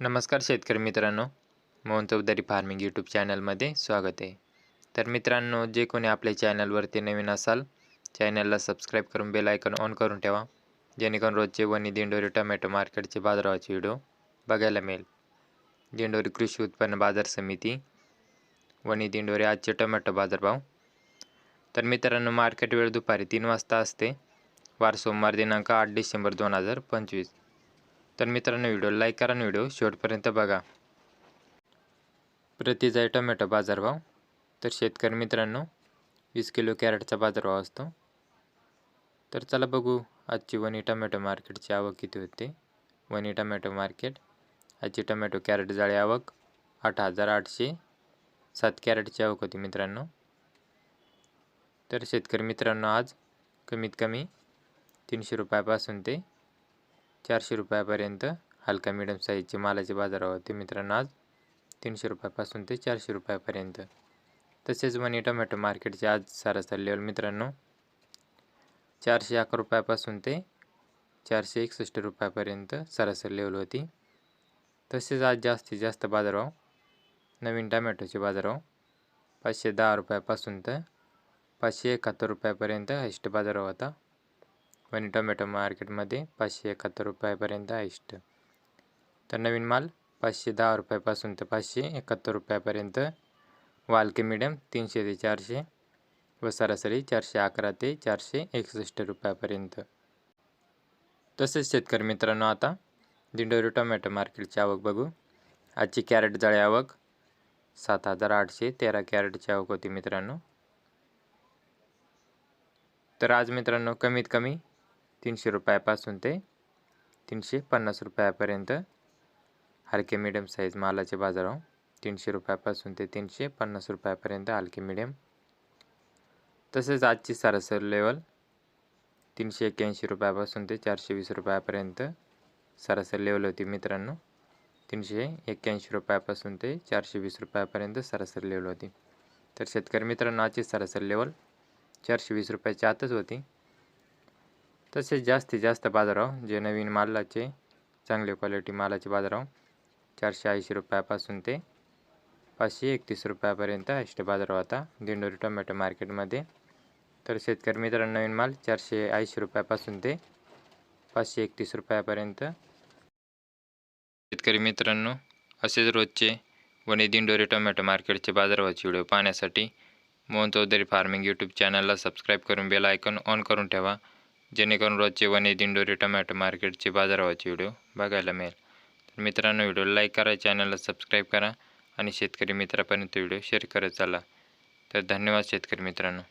नमस्कार शेतकरी मित्रांनो, मोहन चौधरी फार्मिंग यूट्यूब चॅनलमध्ये स्वागत आहे. तर मित्रांनो, जे कोणी आपल्या चॅनलवरती नवीन असाल, चॅनलला सबस्क्राईब करून बेल आयकॉन ऑन करून ठेवा, जेणेकरून रोजचे वनी दिंडोरी टोमॅटो मार्केटचे बाजाराचे व्हिडिओ बघायला मिळेल. दिंडोरी कृषी उत्पन्न बाजार समिती, वनी दिंडोरी आजचे टोमॅटो बाजारभाव. तर मित्रांनो, मार्केट वेळ दुपारी 3 वाजता असते. वार सोमवार दिनांक 8 डिसेंबर 2025. तर मित्रांनो, व्हिडिओ लाईक करा आणि व्हिडिओ शेवटपर्यंत बघा. प्रति जाई टोमॅटो बाजारभाव. तर शेतकरी मित्रांनो, 20 किलो कॅरेटचा बाजारभाव असतो. तर चला बघू आजची वनी टोमॅटो मार्केटची आवक किती होते. वनी टोमॅटो मार्केट आजची टोमॅटो कॅरेट जाळी आवक 8,807 कॅरेटची आवक होती मित्रांनो. तर शेतकरी मित्रांनो, आज कमीत कमी 300 रुपयापासून ते 400 रुपयापर्यंत हलका मिडियम साईजचे मालाचे बाजारभाव होते मित्रांनो. आज 300 रुपयापासून ते 400 रुपयापर्यंत. तसेच वनी टोमॅटो मार्केटचे आज सरासरी लेवल मित्रांनो 411 रुपयापासून ते 461 रुपयापर्यंत सरासरी लेवल होती. तसेच आज जास्तीत जास्त बाजारभाव नवीन टोमॅटोचे बाजारभाव 510 रुपयापासून तर 571 रुपयापर्यंत हायस्ट बाजारभाव होता. वनी टोमॅटो मार्केटमध्ये 571 रुपयापर्यंत हायस्ट. तर नवीन माल 510 रुपयापासून तर 571 रुपयापर्यंत, वालके मिडियम 300 ते 400 व सरासरी 411 ते 461 रुपयापर्यंत. तसेच शेतकरी मित्रांनो, आता दिंडोरी टोमॅटो मार्केटची आवक बघू. आजची कॅरेट जाळी आवक 7,813 कॅरेटची आवक होती मित्रांनो. तर आज मित्रांनो कमीत कमी 300 रुपयापासून ते 350 रुपयापर्यंत हलके मिडियम साईज मालाचे बाजारभाव 300 रुपयापासून ते 350 रुपयापर्यंत हलके मिडियम. तसेच आजची सरासरी लेवल 381 रुपयापासून ते 420 रुपयापर्यंत सरासरी लेवल होती मित्रांनो. 381 रुपयापासून ते 420 रुपयापर्यंत सरासरी लेवल होती. तर शेतकरी मित्रांनो, आजची सरासरी लेवल 420 रुपयाच्या आतच होती. तसेच जास्तीत जास्त बाजारभाव जे नवीन मालाचे चांगले क्वालिटी मालाचे बाजारभाव 480 रुपयापासून ते 531 रुपयापर्यंत हायस्ट बाजारभाव होता दिंडोरी टोमॅटो मार्केटमध्ये. तर शेतकरी मित्रांनो, नवीन माल 480 रुपयापासून ते 531 रुपयापर्यंत. शेतकरी मित्रांनो, असेच रोजचे वनी दिंडोरी टोमॅटो मार्केटचे बाजारभावाचे व्हिडिओ पाहण्यासाठी मोहन चौधरी फार्मिंग यूट्यूब चॅनलला सबस्क्राईब करून बेल आयकॉन ऑन करून ठेवा, जेणेकरून रोजचे वनी दिंडोरी टोमॅटो मार्केटचे बाजारभावाचे व्हिडिओ बघायला मिळेल. तर मित्रांनो, व्हिडिओ लाईक करा, चॅनलला सबस्क्राईब करा आणि शेतकरी मित्रापर्यंत व्हिडिओ शेअर करत चला. तर धन्यवाद शेतकरी मित्रांनो.